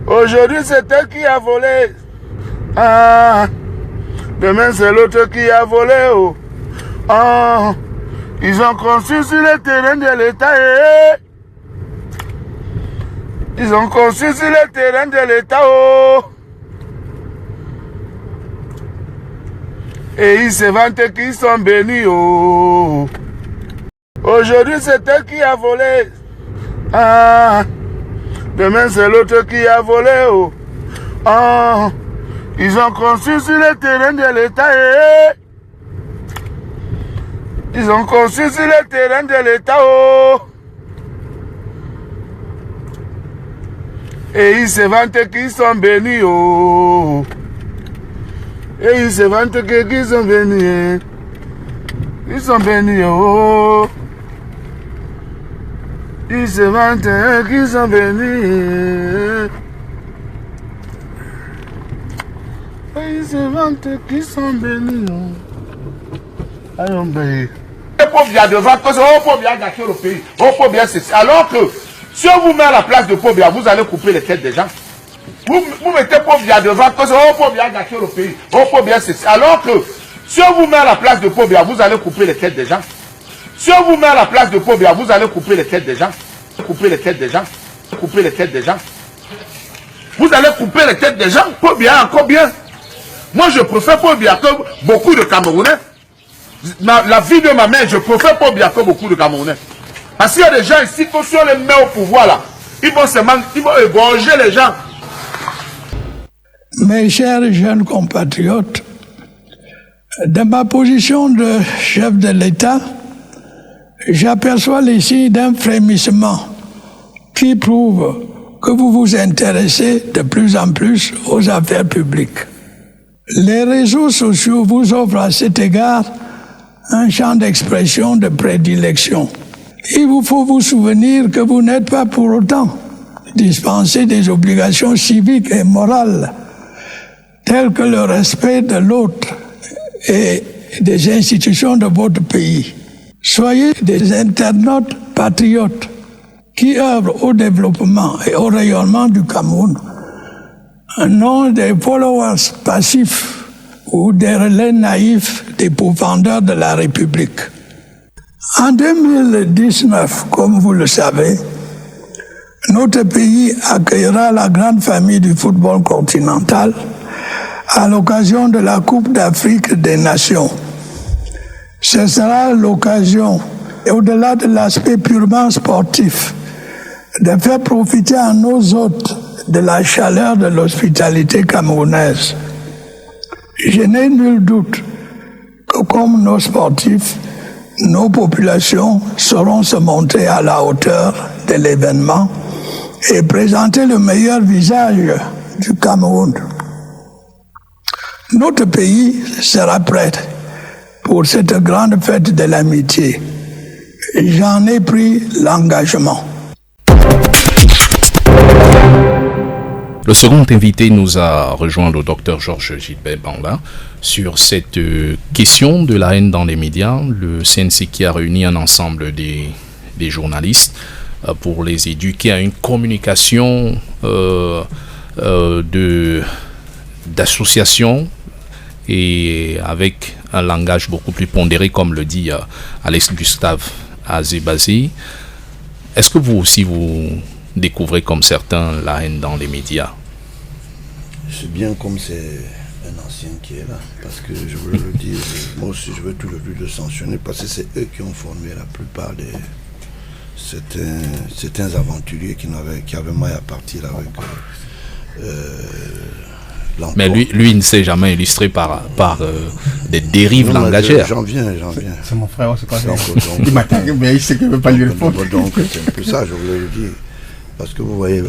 Aujourd'hui, c'est elle qui a volé. Ah, demain, c'est l'autre qui a volé. Oh. Ah, ils ont construit sur le terrain de l'État. Ils ont construit sur le terrain de l'État. Oh. Et ils se vantent qu'ils sont bénis. Oh. Aujourd'hui, c'est elle qui a volé. Ah, demain, c'est l'autre qui a volé. Oh. Ah, ils ont construit sur le terrain de l'État. Ils ont construit sur le terrain de l'État. Oh. Et ils se vantent qu'ils sont bénis. Oh. Et ils se vantent qu'ils sont bénis. Ils sont bénis. Oh. Ils se vantent qu'ils sont bénis. Ils se vantent qu'ils sont bénis. Allons, bénis. Les pauvres, il y a devant que oh, pauvre, il y a gâché le pays. Oh, pauvre, il y a ceci. Alors que si on vous met à la place de pauvre, vous allez couper les têtes des gens. Vous mettez pauvre, il y a devant que oh, pauvre, il y a gâché le pays. Oh, pauvre, il y a ceci. Alors que si on vous met à la place de pauvre, vous allez couper les têtes des gens. Si on vous met à la place de pauvre, vous allez couper les têtes des gens. Couper les têtes des gens. Couper les têtes des gens. Vous allez couper les têtes des gens. Pauvre, encore bien. Moi, je préfère pauvre que beaucoup de Camerounais. La vie de ma mère, je préfère pauvre que beaucoup de Camerounais. Parce qu'il y a des gens ici, que si on les met au pouvoir là, ils vont égorger les gens. Mes chers jeunes compatriotes, de ma position de chef de l'État, j'aperçois les signes d'un frémissement qui prouve que vous vous intéressez de plus en plus aux affaires publiques. Les réseaux sociaux vous offrent à cet égard un champ d'expression de prédilection. Il vous faut vous souvenir que vous n'êtes pas pour autant dispensé des obligations civiques et morales telles que le respect de l'autre et des institutions de votre pays. Soyez des internautes patriotes qui œuvrent au développement et au rayonnement du Cameroun, non des followers passifs ou des relais naïfs des pourfendeurs de la République. En 2019, comme vous le savez, notre pays accueillera la grande famille du football continental à l'occasion de la Coupe d'Afrique des Nations. Ce sera l'occasion, au-delà de l'aspect purement sportif, de faire profiter à nos hôtes de la chaleur de l'hospitalité camerounaise. Je n'ai nul doute que comme nos sportifs, nos populations sauront se montrer à la hauteur de l'événement et présenter le meilleur visage du Cameroun. Notre pays sera prêt pour cette grande fête de l'amitié. J'en ai pris l'engagement. Le second invité nous a rejoint, le docteur Georges Gilbert Banda, sur cette question de la haine dans les médias. Le CNC qui a réuni un ensemble des journalistes pour les éduquer à une communication d'association et avec un langage beaucoup plus pondéré, comme le dit Alex Gustave Azebazé. Est-ce que vous aussi vous découvrez comme certains la haine dans les médias? C'est bien comme c'est un ancien qui est là, parce que je veux le dire, moi aussi je veux tout le sanctionner, parce que c'est eux qui ont formé la plupart des certains aventuriers qui avaient mal à partir avec l'emploi. Mais lui il ne s'est jamais illustré par des dérives langagères. J'en viens. C'est mon frère, c'est pas ça. Il m'attaque, mais il sait qu'il ne veut pas lui répondre. Donc c'est un peu ça, je voulais le dire. Parce que vous voyez,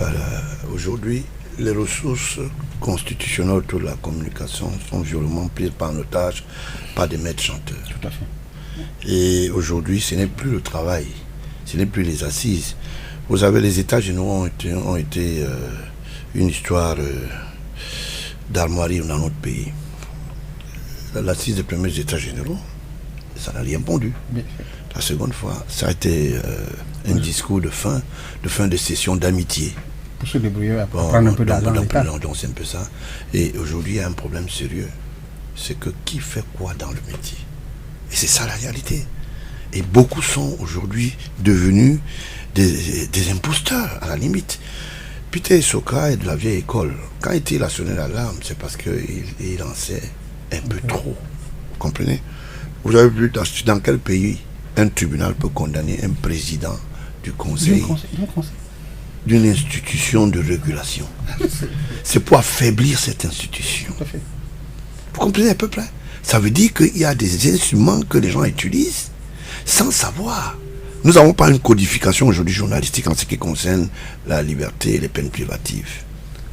aujourd'hui, les ressources constitutionnelles autour de la communication sont violemment prises par en otage par des maîtres chanteurs. Tout à fait. Et aujourd'hui, ce n'est plus le travail, ce n'est plus les assises. Vous savez, les États généraux ont été une histoire d'armoirie dans notre pays. L'assise des premiers États généraux, ça n'a rien pondu. La seconde fois, ça a été un discours de fin de session d'amitié. Pour se débrouiller, pour Bon, prendre un peu d'argent. donc c'est un peu ça. Et aujourd'hui, il y a un problème sérieux. C'est que qui fait quoi dans le métier? Et c'est ça la réalité. Et beaucoup sont aujourd'hui devenus des imposteurs, à la limite. Peter Soka est de la vieille école. Quand il a sonné l'alarme, c'est parce qu'il en sait un peu trop. Vous comprenez? Vous avez vu dans quel pays un tribunal peut condamner un président du conseil d'une institution de régulation? C'est pour affaiblir cette institution. Vous comprenez à peu près? Ça veut dire qu'il y a des instruments que les gens utilisent sans savoir. Nous n'avons pas une codification aujourd'hui journalistique en ce qui concerne la liberté et les peines privatives.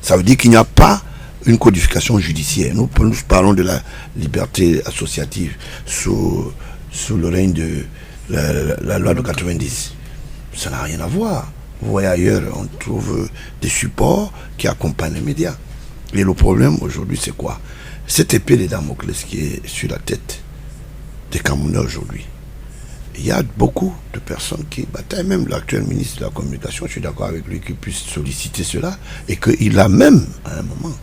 Ça veut dire qu'il n'y a pas une codification judiciaire. Nous parlons de la liberté associative sous le règne de la loi de 90. Ça n'a rien à voir. Vous voyez ailleurs, on trouve des supports qui accompagnent les médias. Et le problème aujourd'hui, c'est quoi? Cette épée de Damoclès qui est sur la tête des Camerounais aujourd'hui. Il y a beaucoup de personnes qui bataillent, même l'actuel ministre de la Communication, je suis d'accord avec lui, qu'il puisse solliciter cela, et qu'il a même, à un moment,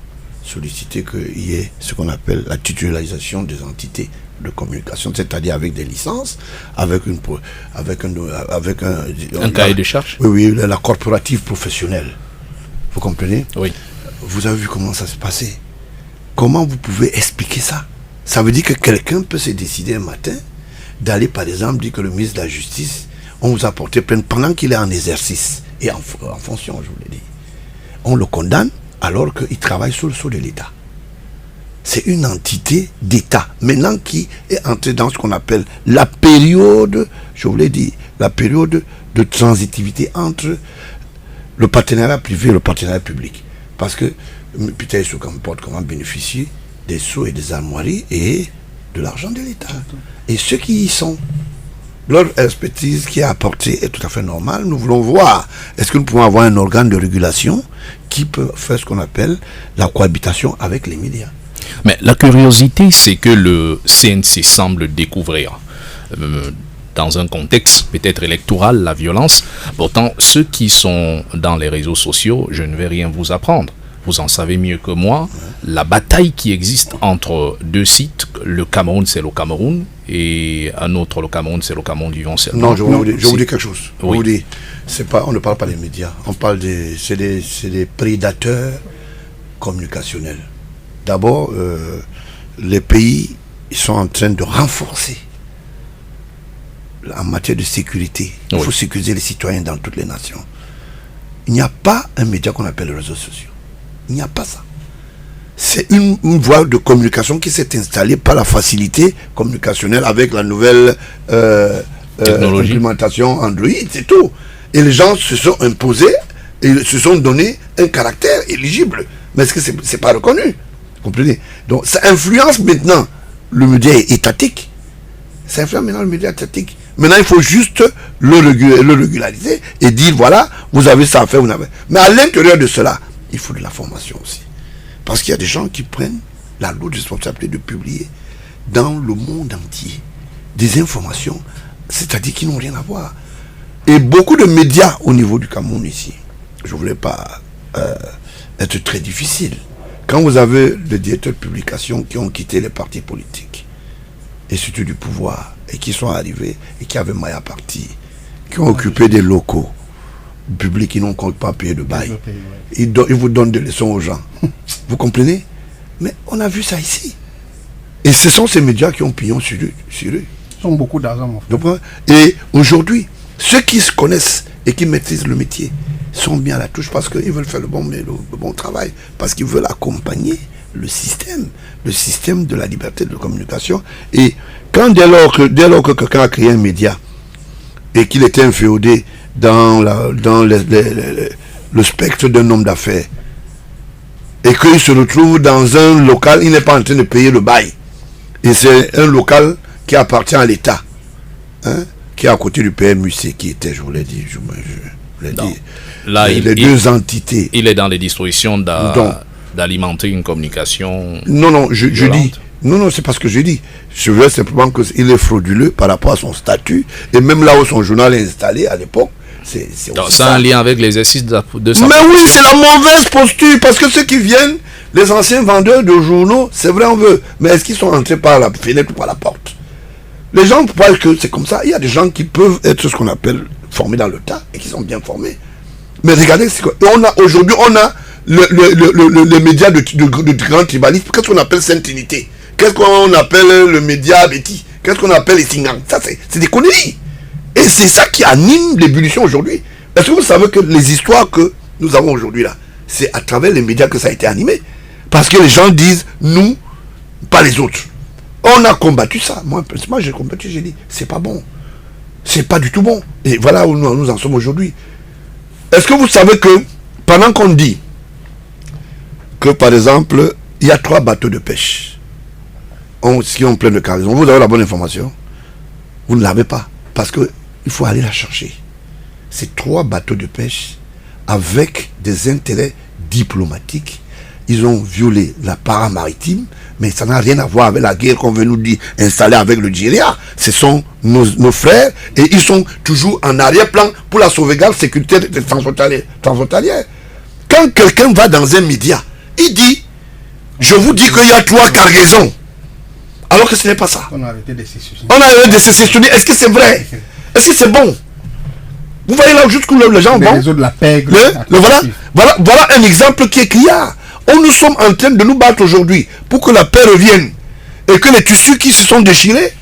sollicité qu'il y ait ce qu'on appelle la titularisation des entités de communication, c'est-à-dire avec des licences, avec un cahier de charges. Oui, la corporative professionnelle. Vous comprenez? Oui. Vous avez vu comment ça se passait? Comment vous pouvez expliquer ça? Ça veut dire que quelqu'un peut se décider un matin d'aller, par exemple, dire que le ministre de la Justice, on vous a porté plainte pendant qu'il est en exercice et en fonction, je vous l'ai dit. On le condamne alors qu'il travaille sous le sceau de l'État. C'est une entité d'État, maintenant qui est entrée dans ce qu'on appelle la période, je vous l'ai dit, la période de transitivité entre le partenariat privé et le partenariat public. Parce que Peter Soka porte comment bénéficier des sceaux et des armoiries et de l'argent de l'État. Et ceux qui y sont, leur expertise qui est apportée est tout à fait normale. Nous voulons voir, est-ce que nous pouvons avoir un organe de régulation qui peut faire ce qu'on appelle la cohabitation avec les médias. Mais la curiosité, c'est que le CNC semble découvrir, dans un contexte peut-être électoral, la violence. Pourtant, ceux qui sont dans les réseaux sociaux, je ne vais rien vous apprendre. Vous en savez mieux que moi, la bataille qui existe entre deux sites, le Cameroun c'est le Cameroun, et un autre le Cameroun c'est le Cameroun vivant seulement. Non, je vous dis quelque chose. Oui. Vous dis, on ne parle pas des médias, on parle c'est des prédateurs communicationnels. D'abord, les pays ils sont en train de renforcer en matière de sécurité. Il faut sécuriser les citoyens dans toutes les nations. Il n'y a pas un média qu'on appelle les réseaux sociaux. Il n'y a pas ça. C'est une voie de communication qui s'est installée par la facilité communicationnelle avec la nouvelle implémentation Android, c'est tout. Et les gens se sont imposés et se sont donné un caractère éligible. Mais est-ce que c'est pas reconnu? Vous comprenez? Donc ça influence maintenant le média étatique. Ça influence maintenant le média étatique. Maintenant, il faut juste le régulariser et dire, voilà, vous avez ça à faire, vous n'avez. Mais à l'intérieur de cela, il faut de la formation aussi. Parce qu'il y a des gens qui prennent la lourde responsabilité de publier dans le monde entier des informations, c'est-à-dire qui n'ont rien à voir. Et beaucoup de médias au niveau du Cameroun ici, je ne voulais pas être très difficile. Quand vous avez des directeurs de publication qui ont quitté les partis politiques, et surtout du pouvoir, et qui sont arrivés, et qui avaient maille à partie, qui ont occupé des locaux publics qui n'ont pas payé de bail, ils vous donnent des leçons aux gens. Vous comprenez? Mais on a vu ça ici. Et ce sont ces médias qui ont pignon sur eux. Ils ont beaucoup d'argent, mon frère. Et aujourd'hui, ceux qui se connaissent et qui maîtrisent le métier sont bien à la touche parce qu'ils veulent faire le bon travail, parce qu'ils veulent accompagner le système de la liberté de communication. Et dès lors que quelqu'un a créé un média et qu'il était inféodé dans le spectre d'un homme d'affaires et qu'il se retrouve dans un local, il n'est pas en train de payer le bail. Et c'est un local qui appartient à l'État, qui est à côté du PMUC, qui était, je vous l'ai dit, là, les deux entités. Il est dans les dispositions d'alimenter une communication. Non, je dis. Non, c'est pas ce que je dis. Je veux simplement qu'il est frauduleux par rapport à son statut. Et même là où son journal est installé à l'époque, Donc, ça a un lien avec l'exercice de sa... Mais oui, c'est la mauvaise posture, parce que ceux qui viennent, les anciens vendeurs de journaux, c'est vrai, on veut, mais est-ce qu'ils sont entrés par la fenêtre ou par la porte? Les gens croient que c'est comme ça. Il y a des gens qui peuvent être ce qu'on appelle formés dans le tas et qui sont bien formés. Mais regardez, aujourd'hui, on a les médias de grand tribalisme. Qu'est-ce qu'on appelle Sainte-Trinité? Qu'est-ce qu'on appelle le média Betty? Qu'est-ce qu'on appelle les Singans? Ça, c'est des conneries. Et c'est ça qui anime l'ébullition aujourd'hui. Est-ce que vous savez que les histoires que nous avons aujourd'hui là, c'est à travers les médias que ça a été animé? Parce que les gens disent nous, pas les autres. On a combattu ça. Moi j'ai combattu, j'ai dit, c'est pas bon. C'est pas du tout bon. Et voilà où nous en sommes aujourd'hui. Est-ce que vous savez que, pendant qu'on dit que, par exemple, il y a 3 bateaux de pêche qui ont plein de cargaisons, vous avez la bonne information? Vous ne l'avez pas. Parce qu'il faut aller la chercher. C'est 3 bateaux de pêche avec des intérêts diplomatiques. Ils ont violé la paramaritime, mais ça n'a rien à voir avec la guerre qu'on veut nous dire installer avec le Nigeria. Ce sont nos frères et ils sont toujours en arrière-plan pour la sauvegarde sécurité transfrontalière. Quand quelqu'un va dans un média, il dit, je vous dis qu'il y a 3 cargaisons. Alors que ce n'est pas ça. On a arrêté des sécessionnistes. Est-ce que c'est vrai? Est-ce que c'est bon? Vous voyez là jusqu'où les gens vont. Voilà un exemple qui est clair. Nous sommes en train de nous battre aujourd'hui pour que la paix revienne et que les tissus qui se sont déchirés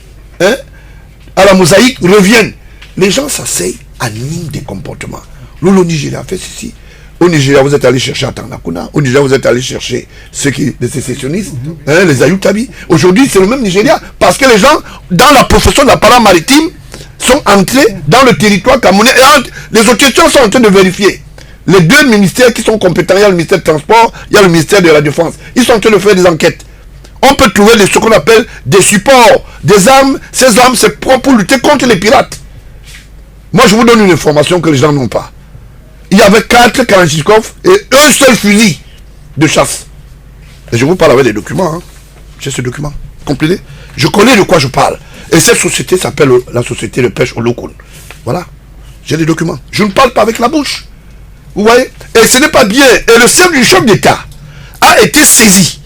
à la mosaïque reviennent. Les gens s'asseyent, animent des comportements. Nous, le Nigeria fait ceci. Au Nigeria, vous êtes allé chercher Atanakuna. Au Nigeria, vous êtes allé chercher les sécessionnistes, les Ayutabi. Aujourd'hui, c'est le même Nigeria parce que les gens, dans la profession de la paramaritime, sont entrés dans le territoire camerounais et les autorités sont en train de vérifier. Les 2 ministères qui sont compétents, il y a le ministère du Transport, il y a le ministère de la Défense. Ils sont en train de faire des enquêtes. On peut trouver ce qu'on appelle des supports, des armes. Ces armes, c'est pour lutter contre les pirates. Moi, je vous donne une information que les gens n'ont pas. Il y avait 4 Kalachnikov et un seul fusil de chasse. Et je vous parle avec des documents. J'ai ce document complété. Je connais de quoi je parle. Et cette société s'appelle la société de pêche Olokun. Voilà. J'ai des documents. Je ne parle pas avec la bouche. Vous voyez? Et ce n'est pas bien. Et le chef du chef d'État a été saisi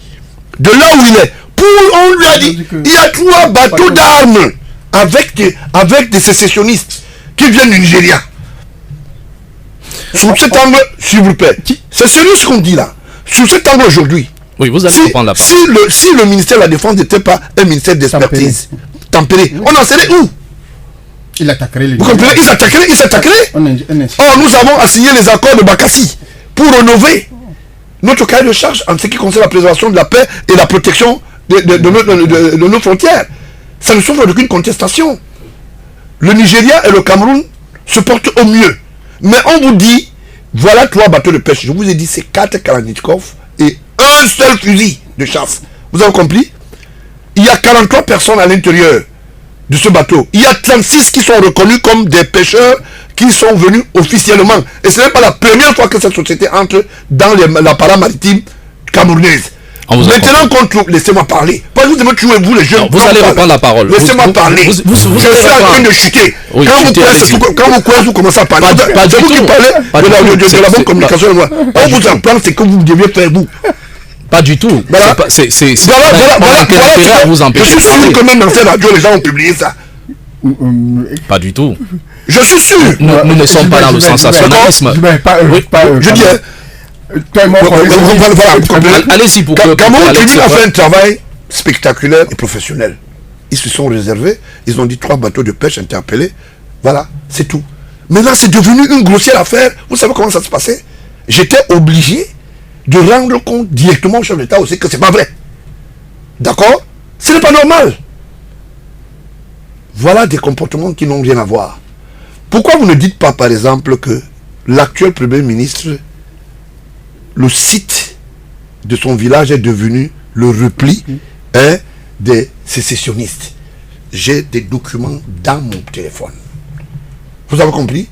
de là où il est. On lui a dit, il y a 3 bateaux d'armes avec des sécessionnistes qui viennent du Nigeria. Sous cet angle, s'il vous plaît, c'est sérieux ce qu'on dit là. Sous cet angle aujourd'hui, oui, vous allez reprendre la parole. Si le ministère de la Défense n'était pas un ministère d'expertise tempéré, on en serait où? Il attaquerait les... Vous comprenez? Il s'attaquerait. Or, nous avons assigné les accords de Bakassi pour rénover notre cahier de charge en ce qui concerne la préservation de la paix et la protection de nos frontières. Ça ne souffre d'aucune contestation. Le Nigeria et le Cameroun se portent au mieux. Mais on vous dit, voilà 3 bateaux de pêche. Je vous ai dit, c'est 4 Kalachnikov et un seul fusil de chasse. Vous avez compris? Il y a 43 personnes à l'intérieur de ce bateau. Il y a 36 qui sont reconnus comme des pêcheurs qui sont venus officiellement. Et ce n'est pas la première fois que cette société entre dans la paramaritim camerounaise. Maintenant qu'on trouve, laissez-moi parler. Pas vous devez tuer vous les jeunes. Vous allez reprendre la parole. Laissez-moi parler. Je suis en train de chuter. Oui, quand vous commencez à parler, c'est vous qui parlez de la bonne communication. On vous en parle, c'est que vous deviez faire vous. Pas du tout. Voilà. C'est à vous empêcher. Je suis sûr que même dans cette radio, les gens ont publié ça. Pas du tout. Je suis sûr. Nous ne sommes pas dans le sensationnalisme. Je dis... Allez-y pour que... Cameroun Tribune a fait un travail spectaculaire et professionnel. Ils se sont réservés, ils ont dit 3 bateaux de pêche interpellés. Voilà, c'est tout. Maintenant, c'est devenu une grossière affaire. Vous savez comment ça se passait? J'étais obligé de rendre compte directement au chef d'État aussi que c'est pas vrai. D'accord? Ce n'est pas normal. Voilà des comportements qui n'ont rien à voir. Pourquoi vous ne dites pas, par exemple, que l'actuel Premier ministre, le site de son village est devenu le repli des sécessionnistes? J'ai des documents dans mon téléphone. Vous avez compris?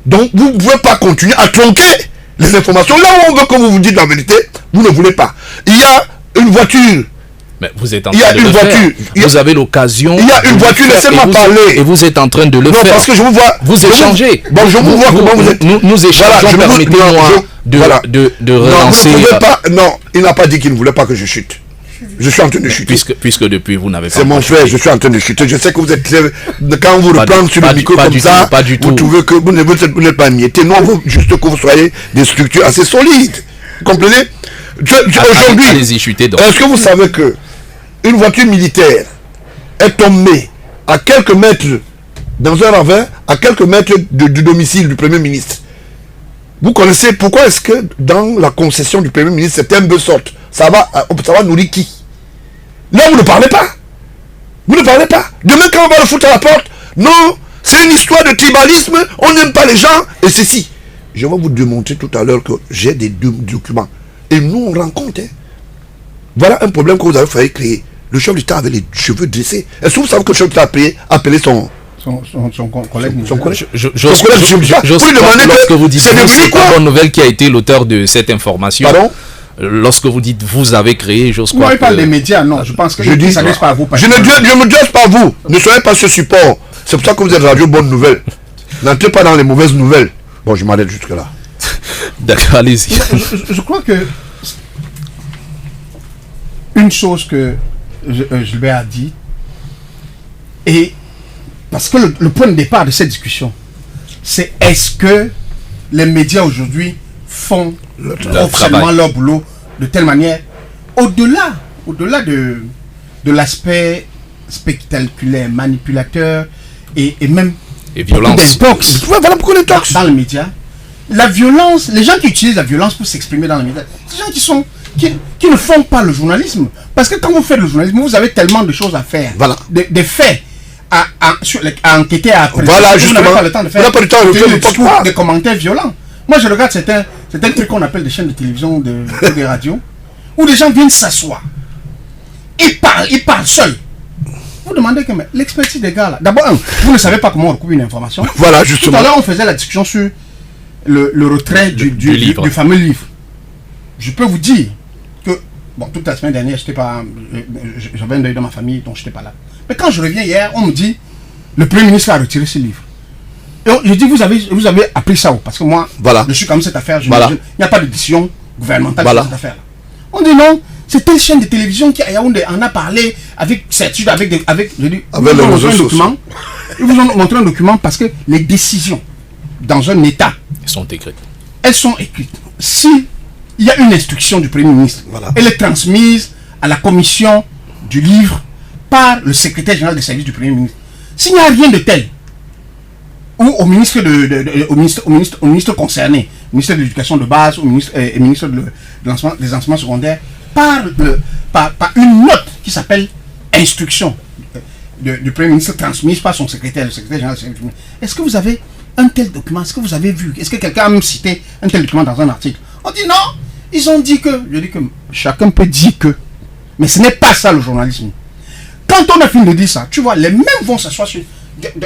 Donc, vous ne pouvez pas continuer à tronquer les informations. Là où on veut que vous vous dites la vérité, vous ne voulez pas. Il y a une voiture Mais vous êtes en Il y a train de une le voiture. faire. Vous avez l'occasion. Il y a une voiture, laissez-moi parler. Et vous êtes en train de le Non, faire. parce que je vous vois. Vous échangez. Bon, je vous vois comment vous êtes. Nous échangeons. Voilà, Permettez-moi de relancer. Non, vous ne pouvez pas. Non, il n'a pas dit qu'il ne voulait pas que je chute. Je suis en train de chuter. Puisque depuis vous n'avez pas. C'est mon frère, je suis en train de chuter. Je sais que vous êtes très... Quand on vous reprend sur le micro comme ça, vous trouvez que vous n'êtes pas mietté. Non, vous, juste que vous soyez des structures assez solides. Vous comprenez? Aujourd'hui, allez-y, chutez donc. Est-ce que vous savez que une voiture militaire est tombée à quelques mètres, dans un ravin, à quelques mètres du domicile du Premier ministre? Vous connaissez pourquoi est-ce que dans la concession du Premier ministre, c'est un peu sorte? Ça va nourrir qui? Là, vous ne parlez pas. Vous ne parlez pas. Demain, quand on va le foutre à la porte, non, c'est une histoire de tribalisme, on n'aime pas les gens, et ceci. Je vais vous démontrer tout à l'heure que j'ai des documents. Et nous, on rencontre. Voilà un problème que vous avez failli créer. Le chef d'État avait les cheveux dressés. Est-ce que vous savez que le chef d'État a appelé son collègue? Lorsque vous dites que c'est pas bonne nouvelle qui a été l'auteur de cette information. Pardon? Lorsque vous dites vous avez créé, j'ose croire. Moi, il parle des médias, non. Je pense que je dis, ça ne s'adresse pas à vous. Je ne me dresse pas à vous. Ne soyez pas ce support. C'est pour ça que vous êtes radio bonne nouvelle. N'entrez pas dans les mauvaises nouvelles. Bon, je m'arrête jusque là. D'accord, allez-y. Je crois que une chose que Gilbert a dit, et parce que le point de départ de cette discussion, c'est est-ce que les médias aujourd'hui font officiellement leur boulot de telle manière, au-delà de l'aspect spectaculaire, manipulateur et même violence. Voilà pourquoi les tox dans les médias. La violence, les gens qui utilisent la violence pour s'exprimer dans les médias, c'est des gens qui ne font pas le journalisme. Parce que quand vous faites le journalisme, vous avez tellement de choses à faire. Voilà. Des faits à enquêter, à apprécier. Voilà, justement. Vous n'avez pas le temps de faire. Vous n'avez pas le temps de faire des commentaires violents. Moi, je regarde certains trucs qu'on appelle des chaînes de télévision, des radios, où les gens viennent s'asseoir. Ils parlent seuls. Vous demandez que l'expertise des gars là. D'abord, vous ne savez pas comment on recoupe une information. Voilà, justement. Tout à l'heure, on faisait la discussion sur le retrait du fameux livre. Je peux vous dire que, bon, toute la semaine dernière, j'avais un deuil dans ma famille, donc je n'étais pas là. Mais quand je reviens hier, on me dit, le Premier ministre a retiré ce livre. Et je dis, vous avez appris ça où? Parce que moi, voilà. je suis comme cette affaire, il n'y a pas de décision gouvernementale sur cette affaire-là. On dit non, c'est telle chaîne de télévision qui en a parlé avec certitude, ils vous ont montré un document parce que les décisions dans un État sont écrites. Elles sont écrites. Si il y a une instruction du Premier ministre, elle est transmise à la commission du livre par le secrétaire général des services du Premier ministre. S'il n'y a rien de tel, ou au ministre au ministre concerné, ministre de l'éducation de base, au ministre des enseignements secondaires, par une note qui s'appelle instruction du Premier ministre transmise par son secrétaire, le secrétaire général des services du Premier ministre. Est-ce que vous avez un tel document? Est-ce que vous avez vu? Est-ce que quelqu'un a même cité un tel document dans un article? On dit non, ils ont dit que. Je dis que chacun peut dire que. Mais ce n'est pas ça le journalisme. Quand on a fini de dire ça, tu vois, les mêmes vont s'asseoir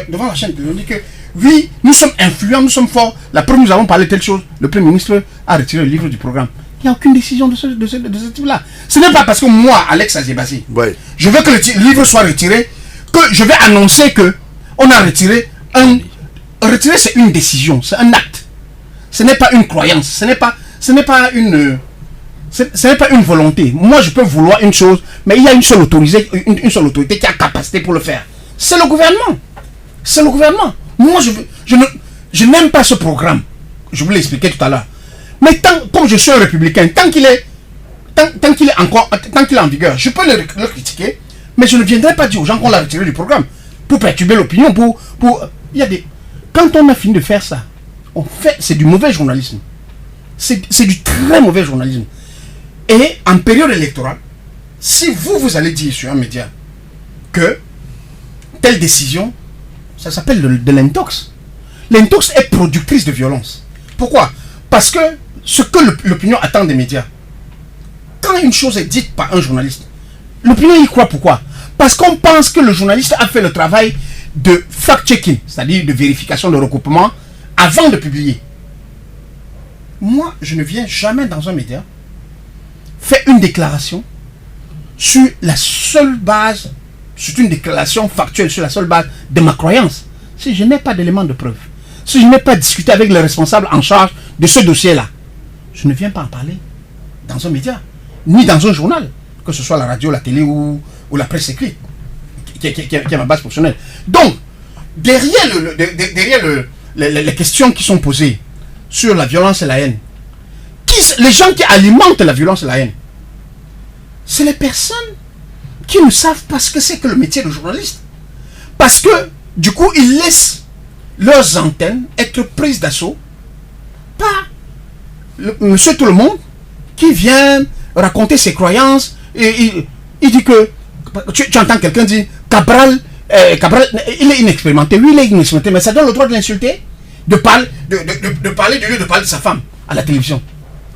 devant la chaîne. On dit que oui, nous sommes influents, nous sommes forts. La preuve, nous avons parlé de telle chose. Le Premier ministre a retiré le livre du programme. Il n'y a aucune décision de ce type-là. Ce n'est pas parce que moi, Alex Azebasi, je veux que le livre soit retiré, que je vais annoncer que on a retiré un. Retirer, c'est une décision, c'est un acte. Ce n'est pas une croyance, ce n'est pas une volonté. Moi, je peux vouloir une chose, mais il y a une seule autorité qui a capacité pour le faire. C'est le gouvernement. C'est le gouvernement. Moi, je n'aime pas ce programme. Je vous l'ai expliqué tout à l'heure. Mais comme je suis un républicain, tant qu'il est en vigueur, je peux le critiquer, mais je ne viendrai pas dire aux gens qu'on l'a retiré du programme pour perturber l'opinion, il y a des. Quand on a fini de faire ça, c'est du mauvais journalisme. C'est du très mauvais journalisme. Et en période électorale, si vous allez dire sur un média que telle décision, ça s'appelle de l'intox. L'intox est productrice de violence. Pourquoi? Parce que ce que l'opinion attend des médias, quand une chose est dite par un journaliste, l'opinion y croit. Pourquoi? Parce qu'on pense que le journaliste a fait le travail de fact-checking, c'est-à-dire de vérification de recoupement, avant de publier. Moi, je ne viens jamais dans un média faire une déclaration sur la seule base, c'est une déclaration factuelle sur la seule base de ma croyance, si je n'ai pas d'éléments de preuve, si je n'ai pas discuté avec les responsables en charge de ce dossier-là, je ne viens pas en parler dans un média, ni dans un journal, que ce soit la radio, la télé ou la presse écrite, qui est ma base professionnelle. Donc, derrière les questions qui sont posées sur la violence et la haine, les gens qui alimentent la violence et la haine, c'est les personnes qui ne savent pas ce que c'est que le métier de journaliste. Parce que, du coup, ils laissent leurs antennes être prises d'assaut par monsieur tout le monde qui vient raconter ses croyances. Et il dit que, tu entends quelqu'un dire, Cabral, il est inexpérimenté. Oui, il est inexpérimenté, mais ça donne le droit de l'insulter, de parler de lui, de parler de sa femme à la télévision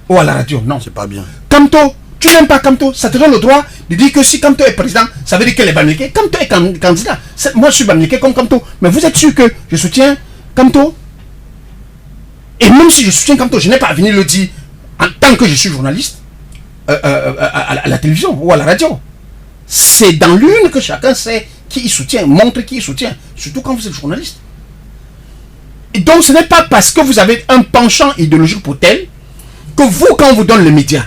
ou à la radio. Non, c'est pas bien. Kamto, tu n'aimes pas Kamto, ça te donne le droit de dire que si Kamto est président, ça veut dire qu'elle est Bamileke. Kamto est candidat. Moi, je suis Bamileke comme Kamto. Mais vous êtes sûr que je soutiens Kamto? Et même si je soutiens Kamto, je n'ai pas à venir le dire en tant que je suis journaliste à la télévision ou à la radio. C'est dans l'une que chacun sait qui il soutient, montre qui il soutient, surtout quand vous êtes journaliste. Et donc, ce n'est pas parce que vous avez un penchant idéologique pour tel que vous, quand on vous donne les médias,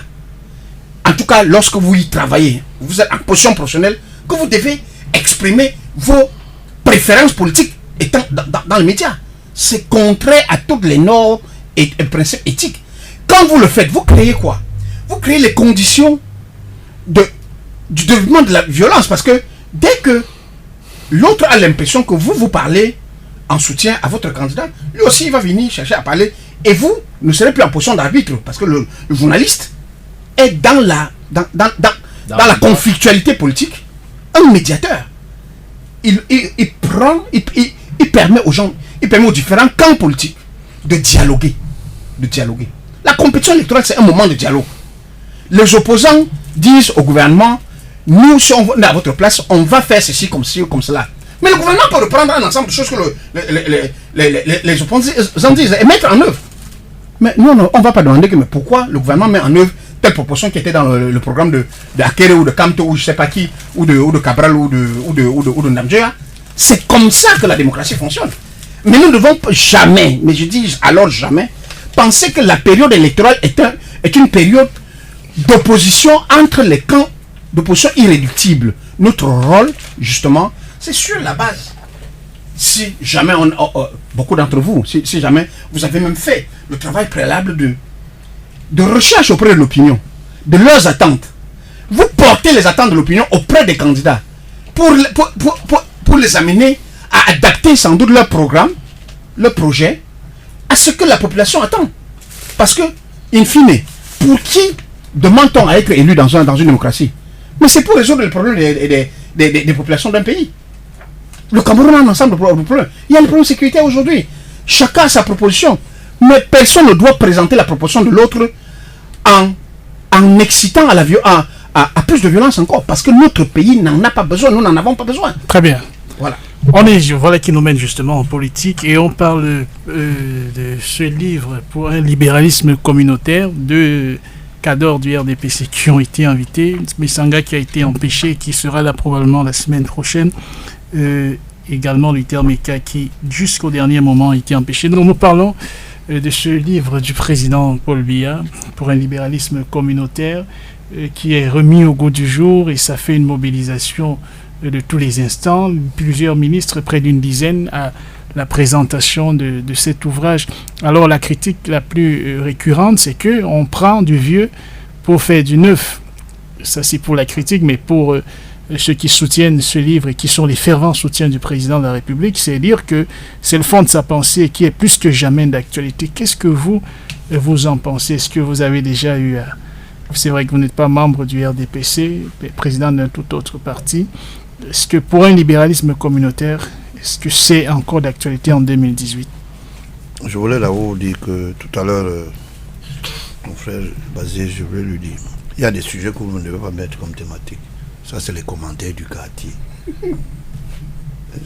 en tout cas, lorsque vous y travaillez, vous êtes en position professionnelle, que vous devez exprimer vos préférences politiques étant dans les médias. C'est contraire à toutes les normes et principes éthiques. Quand vous le faites, vous créez quoi? Vous créez les conditions du développement de la violence, parce que dès que l'autre a l'impression que vous parlez en soutien à votre candidat, lui aussi il va venir chercher à parler, et vous ne serez plus en position d'arbitre, parce que le journaliste est dans la conflictualité politique, un médiateur. Il permet aux gens, il permet aux différents camps politiques de dialoguer. La compétition électorale, c'est un moment de dialogue. Les opposants disent au gouvernement, nous, si on est à votre place, on va faire ceci comme ci ou comme cela. Mais le gouvernement peut reprendre un ensemble de choses que les opposants disent et mettre en œuvre. Mais nous, on ne va pas demander mais pourquoi le gouvernement met en œuvre telle proposition qui était dans le programme de Akere ou de Kamto ou je ne sais pas qui, ou de Cabral ou de Namdjea. C'est comme ça que la démocratie fonctionne. Mais nous ne devons jamais, mais je dis alors jamais, penser que la période électorale est une période d'opposition entre les camps d'opposition irréductible. Notre rôle, justement, c'est sur la base. Si jamais, beaucoup d'entre vous, si jamais vous avez même fait le travail préalable de recherche auprès de l'opinion, de leurs attentes, vous portez les attentes de l'opinion auprès des candidats pour les amener à adapter sans doute leur programme, leur projet, à ce que la population attend. Parce que, in fine, pour qui demande-t-on à être élu dans une démocratie? Mais c'est pour résoudre le problème des populations d'un pays. Le Cameroun a un ensemble de problèmes. Il y a le problème de sécurité aujourd'hui. Chacun a sa proposition. Mais personne ne doit présenter la proposition de l'autre en excitant à plus de violence encore. Parce que notre pays n'en a pas besoin. Nous n'en avons pas besoin. Très bien. Voilà. Voilà qui nous mène justement en politique. Et on parle de ce livre pour un libéralisme communautaire de cadres du RDPC qui ont été invités. Messanga qui a été empêché, qui sera là probablement la semaine prochaine. Également Luther Meka qui jusqu'au dernier moment a été empêché. Donc nous parlons de ce livre du président Paul Biya pour un libéralisme communautaire qui est remis au goût du jour, et ça fait une mobilisation de tous les instants. Plusieurs ministres, près d'une dizaine, à la présentation de cet ouvrage. Alors la critique la plus récurrente, c'est que on prend du vieux pour faire du neuf. Ça c'est pour la critique, mais pour ceux qui soutiennent ce livre et qui sont les fervents soutiens du président de la République, c'est dire que c'est le fond de sa pensée qui est plus que jamais d'actualité. Qu'est-ce que vous en pensez? Est-ce que vous avez déjà eu c'est vrai que vous n'êtes pas membre du RDPC, mais président d'un tout autre parti. Est-ce que pour un libéralisme communautaire, est-ce que c'est encore d'actualité en 2018? Je voulais là-haut dire que tout à l'heure, mon frère Basé, je voulais lui dire, il y a des sujets que vous ne devez pas mettre comme thématique. Ça, c'est les commentaires du quartier.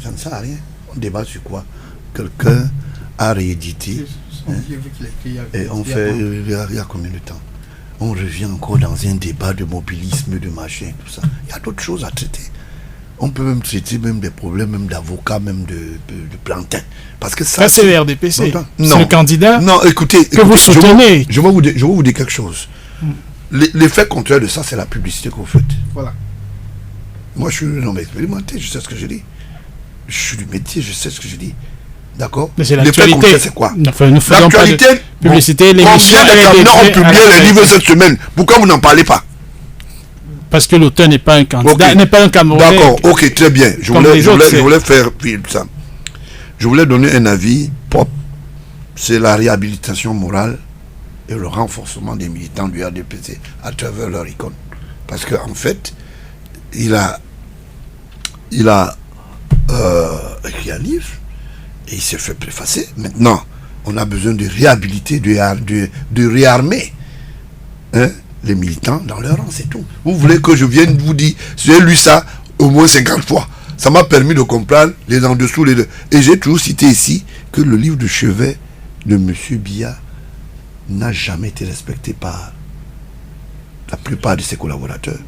Ça ne sert à rien. On débat sur quoi? Quelqu'un a réédité. Et on fait, il y a combien de temps? on revient encore dans un débat de mobilisme, de machin, tout ça. Il y a d'autres choses à traiter. On peut même traiter même des problèmes, même d'avocats, même de plantains. Parce que ça, c'est le RDPC. Non. C'est le candidat non, écoutez, que vous soutenez. Je vais vous dire quelque chose. L'effet contraire de ça, c'est la publicité que vous faites. Voilà. Moi, je suis un homme expérimenté, je sais ce que je dis. Je suis du métier, je sais ce que je dis. D'accord? Mais c'est l'actualité. C'est quoi? Enfin, nous faisons l'actualité, pas de publicité. Combien de candidats ont publié les livres cette semaine? Pourquoi vous n'en parlez pas? Parce que l'auteur n'est pas un candidat, Okay. n'est pas un Camerounais. D'accord, ok, très bien. Je voulais faire ça. Je voulais donner un avis propre. C'est la réhabilitation morale et le renforcement des militants du RDPC à travers leur icône. Parce qu'en fait, il a écrit un livre et il s'est fait préfacer. Maintenant, on a besoin de réhabiliter, de réarmer les militants dans leur rang, c'est tout. Vous voulez que je vienne vous dire, j'ai lu ça au moins 50 fois. Ça m'a permis de comprendre les en dessous, les deux. Et j'ai toujours cité ici que le livre de chevet de M. Biya n'a jamais été respecté par la plupart de ses collaborateurs.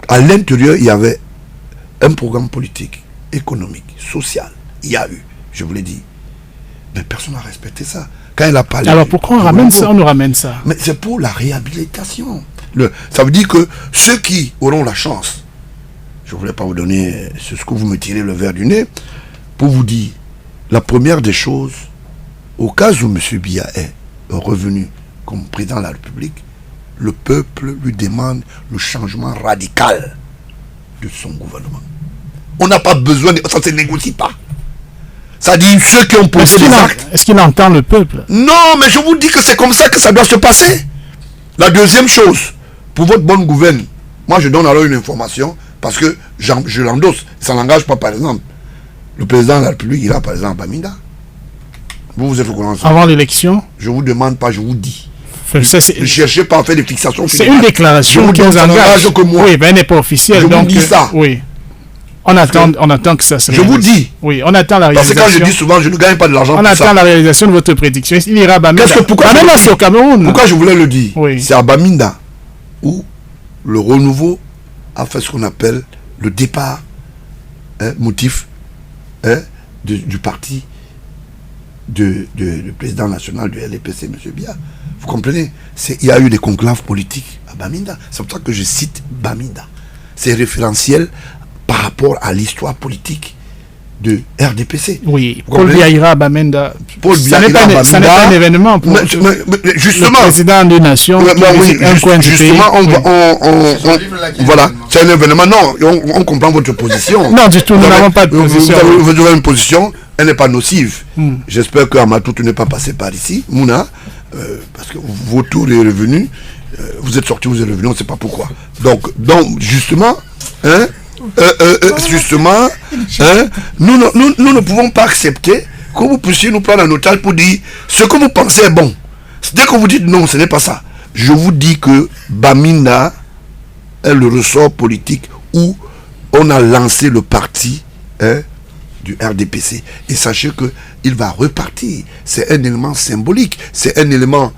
À l'intérieur, il y avait un programme politique, économique, social. Il y a eu, je vous l'ai dit. Mais personne n'a respecté ça. Quand il a parlé... Alors pourquoi on ramène ça, on nous ramène ça? Mais c'est pour la réhabilitation. Ça veut dire que ceux qui auront la chance, je ne voulais pas vous donner ce que vous me tirez le verre du nez, pour vous dire, la première des choses, au cas où M. Biya est revenu comme président de la République, le peuple lui demande le changement radical de son gouvernement. On n'a pas besoin de... Ça ne se négocie pas. Ça dit ceux qui ont posé des actes. Est-ce qu'il entend le peuple? Non, mais je vous dis que c'est comme ça que ça doit se passer. La deuxième chose, pour votre bonne gouverne, moi je donne alors une information, parce que je l'endosse. Ça n'engage pas, par exemple, le président de la République, il a par exemple Bamida. Vous êtes au courant de ça? Avant l'élection? Je vous demande pas, je vous dis. Ne cherchez pas à faire des fixations. C'est une déclaration qui nous engage. Que moi. Oui, ben elle n'est pas officielle. Je donc, vous dis ça. Oui. On attend que ça se réalise. Je vous dis. Oui, on attend la réalisation. Parce que quand je dis souvent, je ne gagne pas de l'argent. On attend la réalisation de votre prédiction. Il ira à Bamenda. Bamenda, c'est au Cameroun. Pourquoi je voulais le dire? Oui. C'est à Bamenda où le renouveau a fait ce qu'on appelle le départ motif du parti du président national du LDPC, M. Biya. Vous comprenez? Il y a eu des conclaves politiques à Bamenda. C'est pour ça que je cite Bamenda. C'est référentiel par rapport à l'histoire politique de RDPC. Oui, Paul Biya ira à Bamenda. Ça n'est pas un événement pour justement, le président de nation un coin du pays. Voilà, c'est un événement. Non, on comprend votre position. Non, du tout, nous n'avons pas de position. Vous avez une position, elle n'est pas nocive. J'espère que Amatou n'est pas passé par ici, Mouna, parce que votre tour est revenu. Vous êtes sorti, vous êtes revenu, on ne sait pas pourquoi. Donc justement, nous ne pouvons pas accepter que vous puissiez nous prendre en otage pour dire ce que vous pensez est bon. Dès que vous dites non, ce n'est pas ça. Je vous dis que Bamenda est le ressort politique où on a lancé le parti du RDPC. Et sachez qu'il va repartir. C'est un élément symbolique, c'est un élément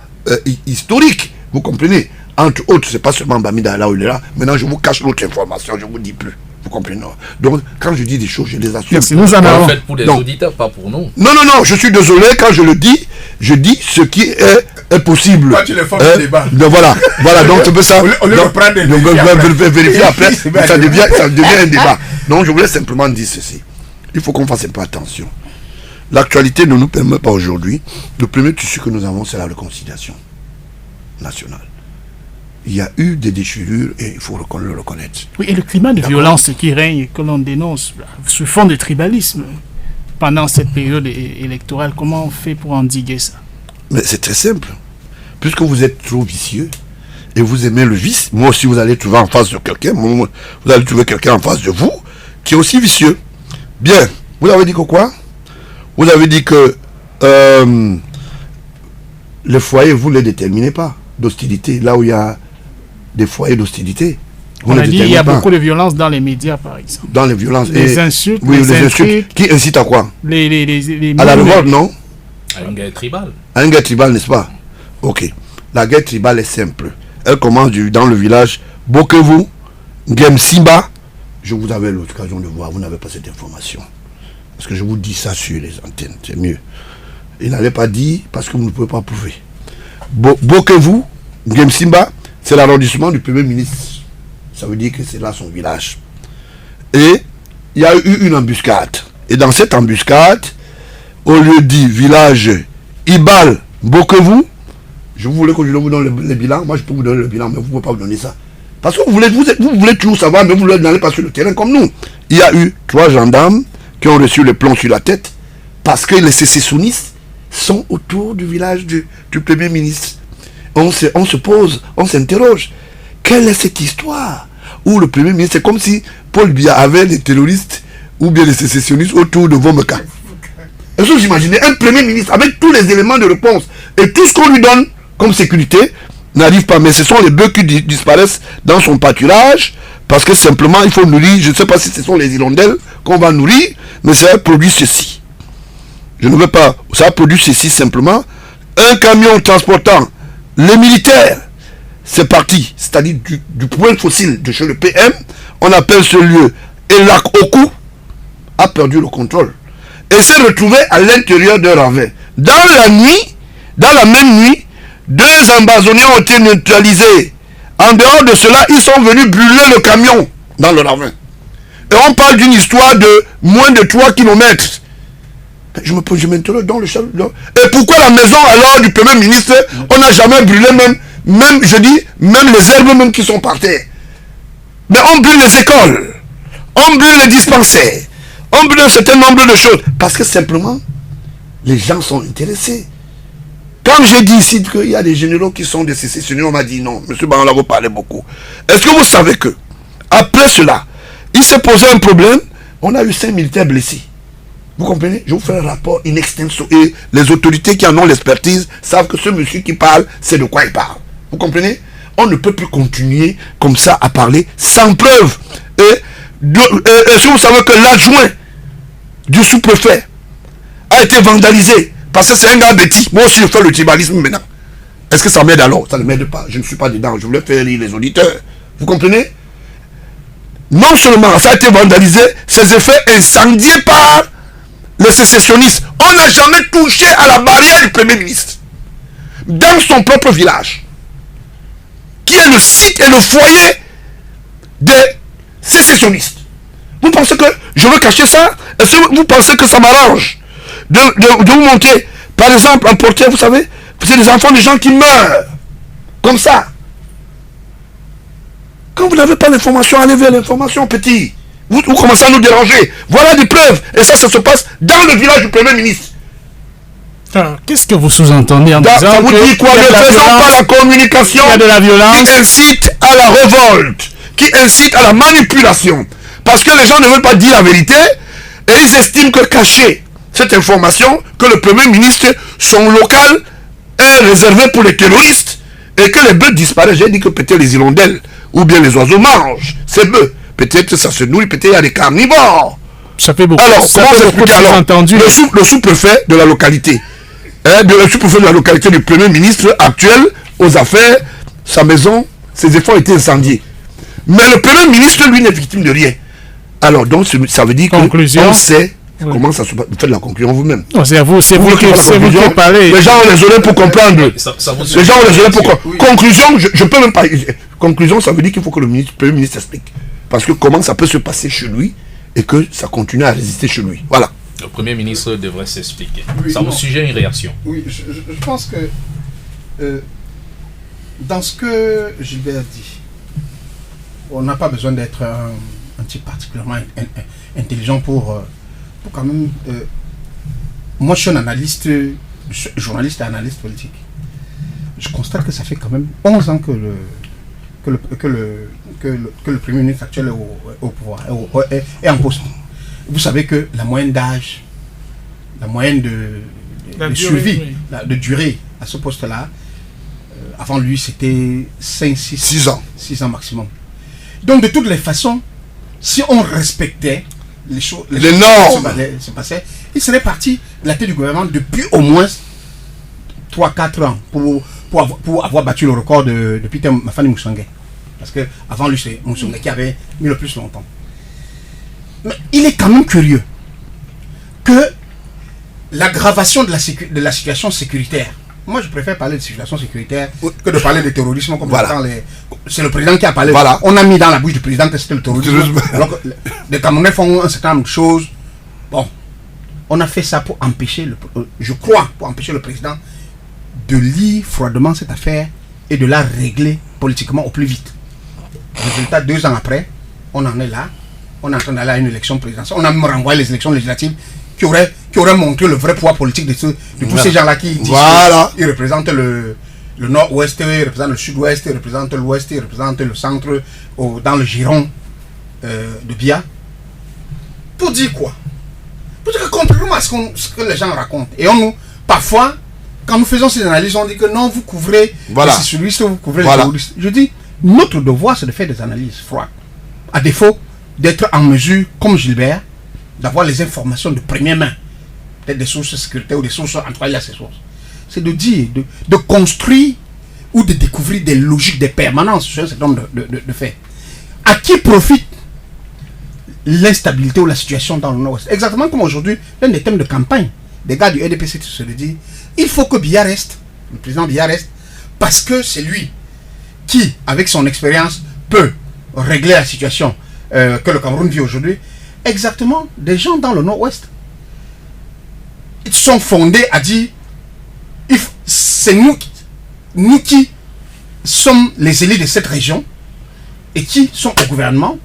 historique. Vous comprenez? Entre autres, c'est pas seulement Bamenda là où il est là. Maintenant, je vous cache l'autre information, je vous dis plus. Vous comprenez? Donc, quand je dis des choses, je les assume. Nous en avons. Fait pour les auditeurs, pas pour nous. Non, je suis désolé, quand je le dis, je dis ce qui est possible. Toi, tu les formes de débat. Voilà, donc c'est ça. On le vérifier après, ça devient un débat. Donc, je voulais simplement dire ceci. Il faut qu'on fasse un peu attention. L'actualité ne nous permet pas aujourd'hui. Le premier tissu que nous avons, c'est la réconciliation nationale. Il y a eu des déchirures et il faut le reconnaître. Oui, et le climat de violence qui règne, que l'on dénonce, sous fond de tribalisme, pendant cette période électorale, comment on fait pour endiguer ça? Mais c'est très simple. Puisque vous êtes trop vicieux et vous aimez le vice, moi aussi vous allez trouver en face de quelqu'un, vous allez trouver quelqu'un en face de vous qui est aussi vicieux. Bien, vous avez dit que quoi? Vous avez dit que les foyers, vous ne les déterminez pas d'hostilité, là où il y a des foyers d'hostilité. On a dit qu'il y a beaucoup de violence dans les médias, par exemple. Dans les violences. Les insultes, les insultes. Qui incitent à quoi? À la révolte, non? À une guerre tribale. À une guerre tribale, n'est-ce pas? Ok. la guerre tribale est simple. Elle commence dans le village Bokevu, Ngemsimba. Je vous avais l'occasion de voir, vous n'avez pas cette information. Parce que je vous dis ça sur les antennes, c'est mieux. Il n'allait pas dire parce que vous ne pouvez pas prouver. Bokevu, Ngemsimba, c'est l'arrondissement du Premier ministre. Ça veut dire que c'est là son village. Et il y a eu une embuscade. Et dans cette embuscade, au lieu dit village Ibal Bokevu, je voulais que je vous donne le bilan. Moi, je peux vous donner le bilan, mais vous ne pouvez pas vous donner ça. Parce que vous voulez toujours savoir, mais vous n'allez pas sur le terrain comme nous. Il y a eu 3 gendarmes qui ont reçu le plomb sur la tête parce que les sécessionnistes sont autour du village du Premier ministre. On se pose, on s'interroge. Quelle est cette histoire où le Premier ministre, c'est comme si Paul Biya avait des terroristes ou bien les sécessionnistes autour de Vomeka. Est-ce que vous imaginez un Premier ministre avec tous les éléments de réponse et tout ce qu'on lui donne comme sécurité n'arrive pas, mais ce sont les bœufs qui disparaissent dans son pâturage parce que simplement il faut nourrir, je ne sais pas si ce sont les hirondelles qu'on va nourrir, mais ça produit ceci. Je ne veux pas, ça produit ceci simplement. Un camion transportant les militaires, c'est parti, c'est-à-dire du point fossile de chez le PM, on appelle ce lieu Elak Oku, a perdu le contrôle et s'est retrouvé à l'intérieur d'un ravin. Dans la même nuit, 2 ambazoniens ont été neutralisés. En dehors de cela, ils sont venus brûler le camion dans le ravin. Et on parle d'une histoire de moins de 3 km. Je m'interroge dans le chef. Et pourquoi la maison alors du Premier ministre, on n'a jamais brûlé même les herbes même qui sont par terre. Mais on brûle les écoles, on brûle les dispensaires, on brûle un certain nombre de choses. Parce que simplement, les gens sont intéressés. Quand j'ai dit ici qu'il y a des généraux qui sont des sécessionnistes, on m'a dit non, M. Bangola, vous parlez beaucoup. Est-ce que vous savez que, après cela, il s'est posé un problème, on a eu 5 militaires blessés. Vous comprenez? Je vous fais un rapport in extenso et les autorités qui en ont l'expertise savent que ce monsieur qui parle, c'est de quoi il parle. Vous comprenez? On ne peut plus continuer comme ça à parler sans preuve. Et si vous savez que l'adjoint du sous-préfet a été vandalisé, parce que c'est un gars bêtis. Moi aussi je fais le tribalisme maintenant. Est-ce que ça m'aide alors? Ça ne m'aide pas. Je ne suis pas dedans. Je voulais faire rire les auditeurs. Vous comprenez? Non seulement ça a été vandalisé, ses effets incendiés par les sécessionnistes. On n'a jamais touché à la barrière du Premier ministre. Dans son propre village. Qui est le site et le foyer des sécessionnistes. Vous pensez que je veux cacher ça? Est-ce que vous pensez que ça m'arrange de vous montrer, par exemple, un portrait, vous savez, c'est des enfants des gens qui meurent. Comme ça. Quand vous n'avez pas l'information, allez vers l'information, petit. Vous commencez à nous déranger. Voilà des preuves. Et ça se passe dans le village du Premier ministre. Qu'est-ce que vous sous-entendez en disant ça vous dit quoi? Ne faisons pas la communication il y a de la violence qui incite à la révolte, qui incite à la manipulation. Parce que les gens ne veulent pas dire la vérité et ils estiment que cacher cette information, que le Premier ministre, son local est réservé pour les terroristes et que les bœufs disparaissent. J'ai dit que peut-être les hirondelles ou bien les oiseaux mangent ces bœufs. Peut-être ça se nourrit, peut-être il y a des carnivores. Ça fait beaucoup. Alors, ça comment fait beaucoup s'explique entendu. Le sous-préfet de la localité, le sous-préfet de la localité du Premier ministre actuel aux affaires, sa maison, ses efforts étaient incendiés. Mais le Premier ministre, lui, n'est victime de rien. Alors, donc, ça veut dire qu'on sait comment ça se passe. Vous faites la conclusion vous-même. Non, c'est vous qui parlez. Les gens ont les oreilles pour comprendre. Les gens ont les oreilles pour comprendre. Conclusion, je peux même pas. Conclusion, ça veut dire qu'il faut que le Premier ministre explique. Parce que comment ça peut se passer chez lui et que ça continue à résister chez lui. Voilà. Le Premier ministre devrait s'expliquer. Oui, ça vous suggère une réaction. Oui, je pense que dans ce que Gilbert dit, on n'a pas besoin d'être un type particulièrement intelligent pour quand même... moi, je suis un analyste, journaliste et analyste politique. Je constate que ça fait quand même 11 ans que le Premier ministre actuel est au pouvoir, est en poste. Vous savez que la moyenne d'âge, la moyenne de survie, de durée à ce poste-là, avant lui, c'était 6 ans maximum. Donc, de toutes les façons, si on respectait les choses, les normes se passaient, il serait parti de la tête du gouvernement depuis au moins 3-4 ans pour avoir battu le record de Peter Mafani Musunge. Parce que avant lui, c'est Musunge qui avait mis le plus longtemps. Mais il est quand même curieux que l'aggravation de la situation sécuritaire. Moi, je préfère parler de situation sécuritaire que de parler de terrorisme comme c'est le président qui a parlé. Voilà. On a mis dans la bouche du président que c'était le terrorisme. Alors que les Camerounais font un certain nombre de choses. Bon, on a fait ça pour empêcher, pour empêcher le président de lire froidement cette affaire et de la régler politiquement au plus vite. Résultat, 2 ans après, on en est là. On est en train d'aller à une élection présidentielle. On a même renvoyé les élections législatives qui auraient montré le vrai poids politique de tous ces gens-là qui disent qu'ils représentent le nord-ouest, ils représentent le sud-ouest, ils représentent l'ouest, ils représentent le centre dans le giron de Bia. Pour dire quoi? Pour dire que contrairement à ce que les gens racontent, et parfois, quand nous faisons ces analyses, on dit que non, vous couvrez les sécuritistes, vous couvrez les terroristes. Je dis, notre devoir, c'est de faire des analyses froides. À défaut d'être en mesure, comme Gilbert, d'avoir les informations de première main, peut-être des sources sécuritaires ou des sources, en tout cas il y a ces sources. C'est de dire, de construire ou de découvrir des logiques, des permanences sur un certain nombre de faits. À qui profite l'instabilité ou la situation dans le Nord-Ouest? Exactement comme aujourd'hui, l'un des thèmes de campagne des gars du RDPC, se le dit, il faut que Biya reste, le président Biya reste, parce que c'est lui qui, avec son expérience, peut régler la situation que le Cameroun vit aujourd'hui. Exactement, des gens dans le Nord-Ouest, ils sont fondés à dire, c'est nous qui sommes les élites de cette région et qui sont au gouvernement.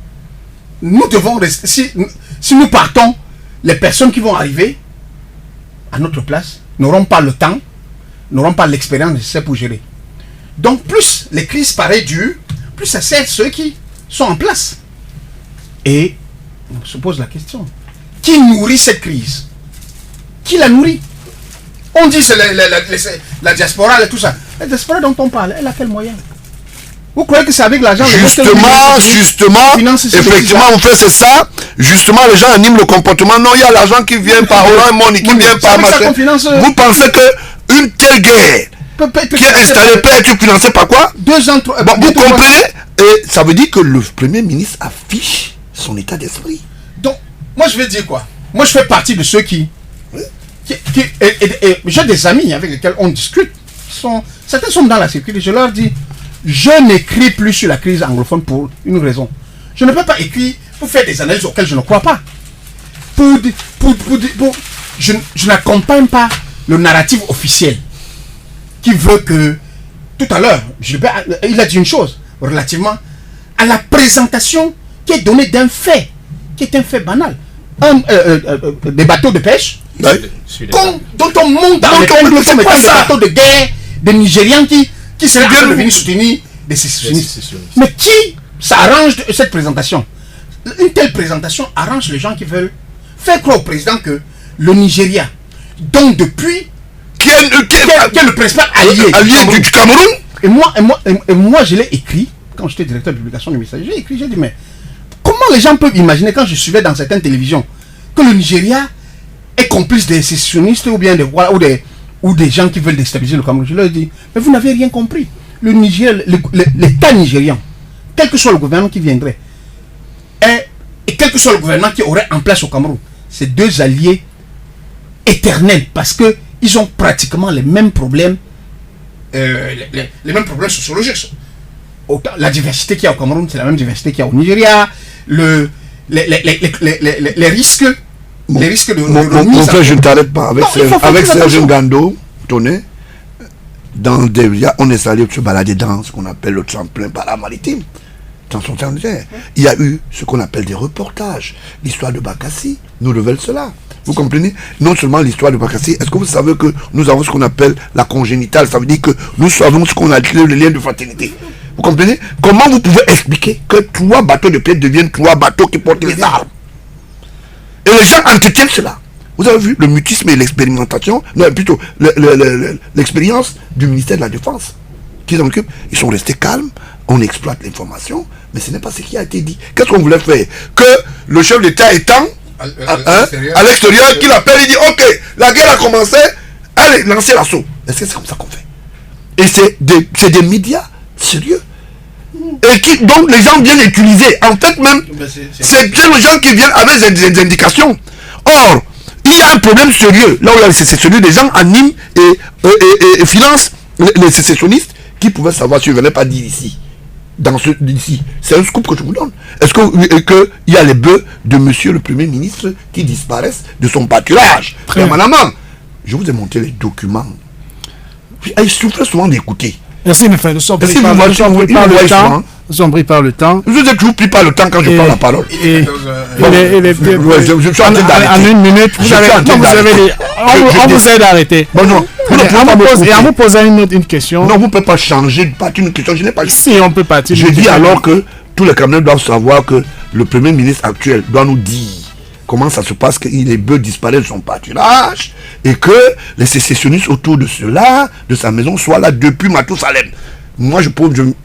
Nous devons rester, si nous partons, les personnes qui vont arriver à notre place n'auront pas le temps, n'auront pas l'expérience nécessaire pour gérer. Donc plus les crises pareilles durent, plus ça sert ceux qui sont en place. Et on se pose la question, qui nourrit cette crise? Qui la nourrit? On dit c'est la diaspora et tout ça. La diaspora dont on parle, elle a quel moyen? Vous croyez que c'est avec l'argent? Justement, effectivement, on fait c'est ça. Justement, les gens animent le comportement. Non, il y a l'argent qui vient par Orange Money, qui vient par machin. Vous pensez que une telle guerre qui est installée peut être financée par quoi? 2 ans, bon, vous comprenez? Et ça veut dire que le Premier ministre affiche son état d'esprit. Donc, moi je vais dire quoi? Moi je fais partie de ceux qui j'ai des amis avec lesquels on discute. Certains sont dans la sécurité. Je leur dis, je n'écris plus sur la crise anglophone pour une raison. Je ne peux pas écrire pour faire des analyses auxquelles je ne crois pas. Je n'accompagne pas le narratif officiel qui veut que, tout à l'heure, il a dit une chose relativement à la présentation qui est donnée d'un fait, qui est un fait banal. Des bateaux de pêche, dont on monte dans les anglophone, des bateaux de guerre, des Nigérians qui seraient bien venus soutenir des sécessionnistes. Mais qui s'arrange de cette présentation? Une telle présentation arrange les gens qui veulent faire croire au président que le Nigeria, dont depuis, qui est le principal allié du Cameroun, et moi je l'ai écrit, quand j'étais directeur de publication du message, j'ai dit, mais comment les gens peuvent imaginer, quand je suivais dans certaines télévisions, que le Nigeria est complice des sécessionnistes ou bien ou des gens qui veulent déstabiliser le Cameroun? Je leur ai dit, mais vous n'avez rien compris. Le Niger, l'État nigérian, quel que soit le gouvernement qui viendrait, et quel que soit le gouvernement qui aurait en place au Cameroun, c'est 2 alliés éternels, parce qu'ils ont pratiquement les mêmes problèmes, les mêmes problèmes sociologiques. La diversité qu'il y a au Cameroun, c'est la même diversité qu'il y a au Nigeria. Les risques, les risques de mon frère, je ne t'arrête pas. Avec Serge Ngando, Tonnet, on est allé se balader dans ce qu'on appelle le tremplin maritime. Dans son temps, il y a eu ce qu'on appelle des reportages. L'histoire de Bakassi nous révèle cela. Vous comprenez? Non seulement l'histoire de Bakassi, est-ce que vous savez que nous avons ce qu'on appelle la congénitale? Ça veut dire que nous savons ce qu'on appelle le lien de fraternité. Vous comprenez? Comment vous pouvez expliquer que 3 bateaux de pied deviennent 3 bateaux qui portent les armes? Et les gens entretiennent cela. Vous avez vu le mutisme et l'expérimentation, non, plutôt l'expérience du ministère de la Défense qui s'en occupe. Ils sont restés calmes, on exploite l'information, mais ce n'est pas ce qui a été dit. Qu'est-ce qu'on voulait faire? Que le chef d'État étant à l'extérieur, qu'il appelle, il dit ok, la guerre a commencé, allez, lancez l'assaut. Est-ce que c'est comme ça qu'on fait? Et c'est des médias sérieux. Et qui, donc, les gens viennent utiliser. En fait, même, c'est les gens qui viennent avec des indications. Or, il y a un problème sérieux. Là où il y a les sécessionnistes, des gens animent et financent les sécessionnistes qui pouvaient savoir si je ne venais pas dire ici. D'ici. C'est un scoop que je vous donne. Est-ce que il y a les bœufs de monsieur le Premier ministre qui disparaissent de son pâturage? Madame, je vous ai montré les documents. Il souffre souvent d'écouter. Merci, mais nous sommes pris par le temps. Nous sommes pris par le temps. Je vous ai toujours pris par le temps quand je prends la parole. En une minute, vous avez on vous aide à arrêter. Bonjour. Et en vous posant une question. Non, vous ne pouvez pas changer de partir une question. Je n'ai pas. Si, on peut partir. Je dis alors que tous les Camerounais doivent savoir que le Premier ministre actuel doit nous dire comment ça se passe que les bœufs disparaissent de son pâturage et que les sécessionnistes autour de cela, de sa maison, soient là depuis Matousalem. Moi,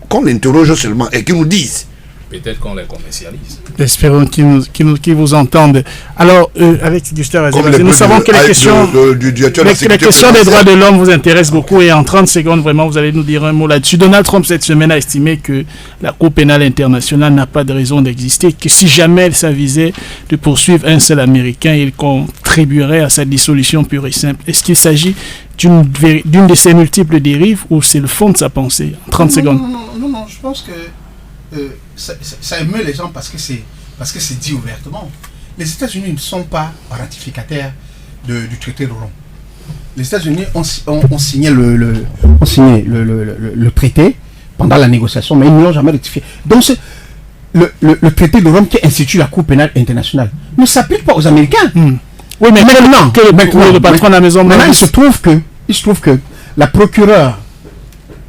qu'on l'interroge seulement et qu'ils nous disent. Peut-être qu'on les commercialise. Espérons qu'ils vous entendent. Alors, avec Gustave Azébazi, nous savons que les questions des droits de l'homme vous intéressent beaucoup et en 30 secondes, vraiment, vous allez nous dire un mot là-dessus. Donald Trump, cette semaine, a estimé que la Cour pénale internationale n'a pas de raison d'exister, que si jamais elle s'avisait de poursuivre un seul Américain, il contribuerait à sa dissolution pure et simple. Est-ce qu'il s'agit d'une de ces multiples dérives ou c'est le fond de sa pensée? En 30 secondes. Non, je pense que ça émeut les gens parce que c'est dit ouvertement. Les États-Unis ne sont pas ratificataires du traité de Rome. Les États-Unis ont signé le traité pendant la négociation, mais ils ne l'ont jamais ratifié. Donc le traité de Rome qui institue la Cour pénale internationale ne s'applique pas aux Américains. Oui, mais maintenant le patron de la maison, maintenant il se trouve que la procureure,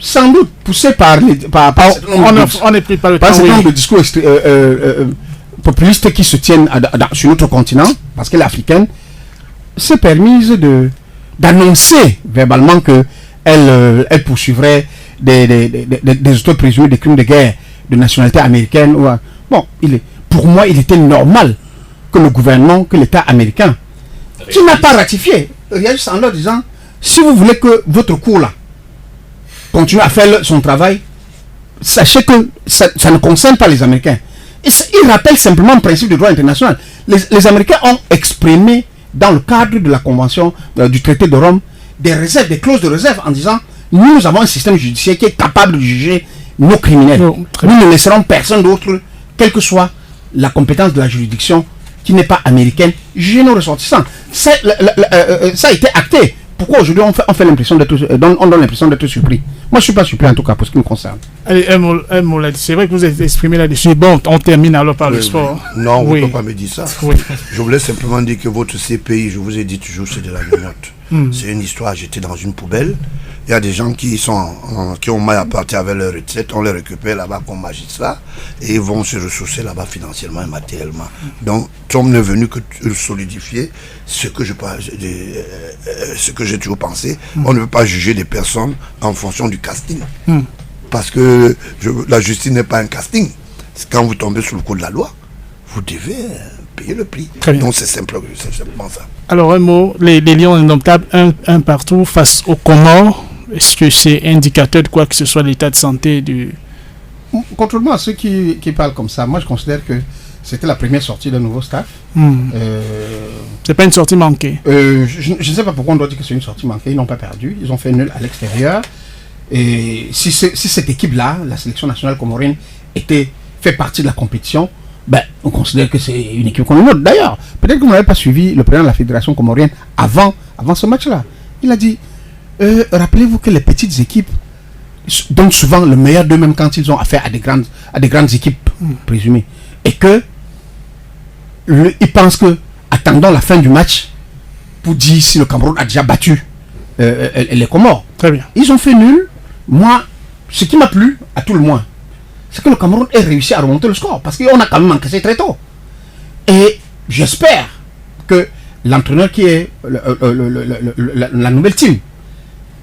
sans doute poussée par on est pris par le temps, certain nombre de discours populistes qui se tiennent sur notre continent, parce qu'elle est africaine, s'est permise d'annoncer verbalement que elle poursuivrait des auteurs présumés de crimes de guerre de nationalité américaine. Bon, pour moi, il était normal que le gouvernement, que l'État américain, qui n'a pas ratifié, réagisse en leur disant: si vous voulez que votre cour là continue à faire son travail, sachez que ça ne concerne pas les Américains. Il rappelle simplement le principe du droit international. Les Américains ont exprimé dans le cadre de la convention du traité de Rome des réserves, des clauses de réserve en disant: nous avons un système judiciaire qui est capable de juger nos criminels. Nous ne laisserons personne d'autre, quelle que soit la compétence de la juridiction qui n'est pas américaine, juger nos ressortissants. Ça a été acté. Pourquoi aujourd'hui on fait l'impression on donne l'impression d'être surpris? Moi je ne suis pas surpris en tout cas pour ce qui me concerne. Allez, un mot là-dessus. C'est vrai que vous êtes exprimé là-dessus. Bon, on termine alors par le sport. Non, vous ne pouvez pas me dire ça. Oui. Je voulais simplement dire que votre CPI, je vous ai dit toujours, c'est de la menotte. C'est une histoire jetée dans une poubelle. Il y a des gens qui ont mal à partir avec leur retraite, on les récupère là-bas comme magistrat et ils vont se ressourcer là-bas financièrement et matériellement. Donc, Trump n'est venu que solidifier ce que j'ai toujours pensé. On ne peut pas juger des personnes en fonction du casting. Parce que la justice n'est pas un casting. Quand vous tombez sous le coup de la loi, vous devez payer le prix. Donc c'est simplement ça. Alors un mot, les Lions indomptables, un partout face aux Comores. Est-ce que c'est indicateur de quoi que ce soit l'état de santé du... Contrairement à ceux qui parlent comme ça, moi je considère que c'était la première sortie d'un nouveau staff. C'est pas une sortie manquée. Je ne sais pas pourquoi on doit dire que c'est une sortie manquée. Ils n'ont pas perdu. Ils ont fait nul à l'extérieur. Et si cette équipe-là, la sélection nationale comorienne, fait partie de la compétition, on considère que c'est une équipe comme une autre. D'ailleurs, peut-être que vous n'avez pas suivi le président de la fédération comorienne avant ce match-là. Il a dit, rappelez-vous que les petites équipes donnent souvent le meilleur d'eux-mêmes quand ils ont affaire à des grandes équipes présumées. Et que ils pensent que attendons la fin du match pour dire si le Cameroun a déjà battu les Comores. Très bien. Ils ont fait nul. Moi, ce qui m'a plu, à tout le moins, c'est que le Cameroun ait réussi à remonter le score, parce qu'on a quand même encaissé très tôt. Et j'espère que l'entraîneur qui est la nouvelle team,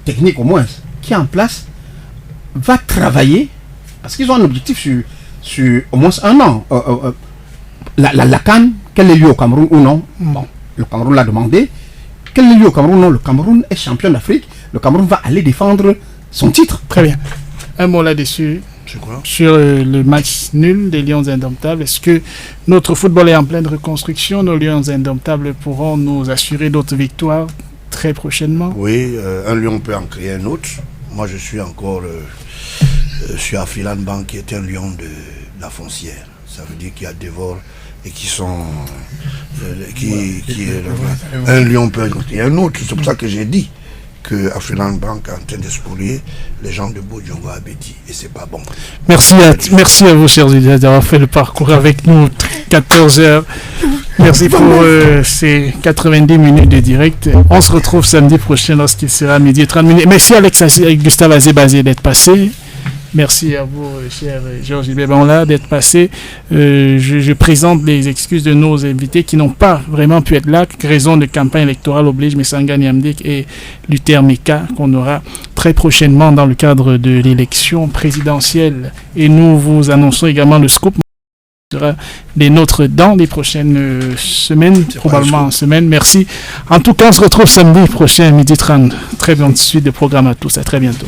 technique au moins, qui est en place, va travailler, parce qu'ils ont un objectif sur au moins un an. La CAN, qu'elle ait lieu au Cameroun ou non, bon, le Cameroun l'a demandé, qu'elle ait lieu au Cameroun ou non, le Cameroun est champion d'Afrique, le Cameroun va aller défendre son titre. Très bien. Un mot là-dessus. Sur le match nul des Lions Indomptables. Est-ce que notre football est en pleine reconstruction? Nos Lions Indomptables pourront nous assurer d'autres victoires très prochainement? Oui, un lion peut en créer un autre. Moi, je suis encore sur Afilan Bank, qui est un lion de la foncière. Ça veut dire qu'il y a des vols et qui sont... un lion peut en créer un autre. C'est pour ça que j'ai dit que Afilan Bank est en train de spolier les gens de Bodjongo à Béti. Et c'est pas bon. Merci à vous, chers auditeurs, d'avoir fait le parcours avec nous 14 heures. Merci pour ces 90 minutes de direct. On se retrouve samedi prochain lorsqu'il sera midi et 30 minutes. Merci Gustave Azébazé d'être passé. Merci à vous, cher Georges Gilbert Banla, d'être passé. Je présente les excuses de nos invités qui n'ont pas vraiment pu être là. Raison de campagne électorale oblige Messanga Niamdik et Luther Meka, qu'on aura très prochainement dans le cadre de l'élection présidentielle. Et nous vous annonçons également le scoop sera des nôtres dans les prochaines semaines, probablement en semaine. Merci. En tout cas, on se retrouve samedi prochain, midi 30. Très bonne suite de programme à tous. À très bientôt.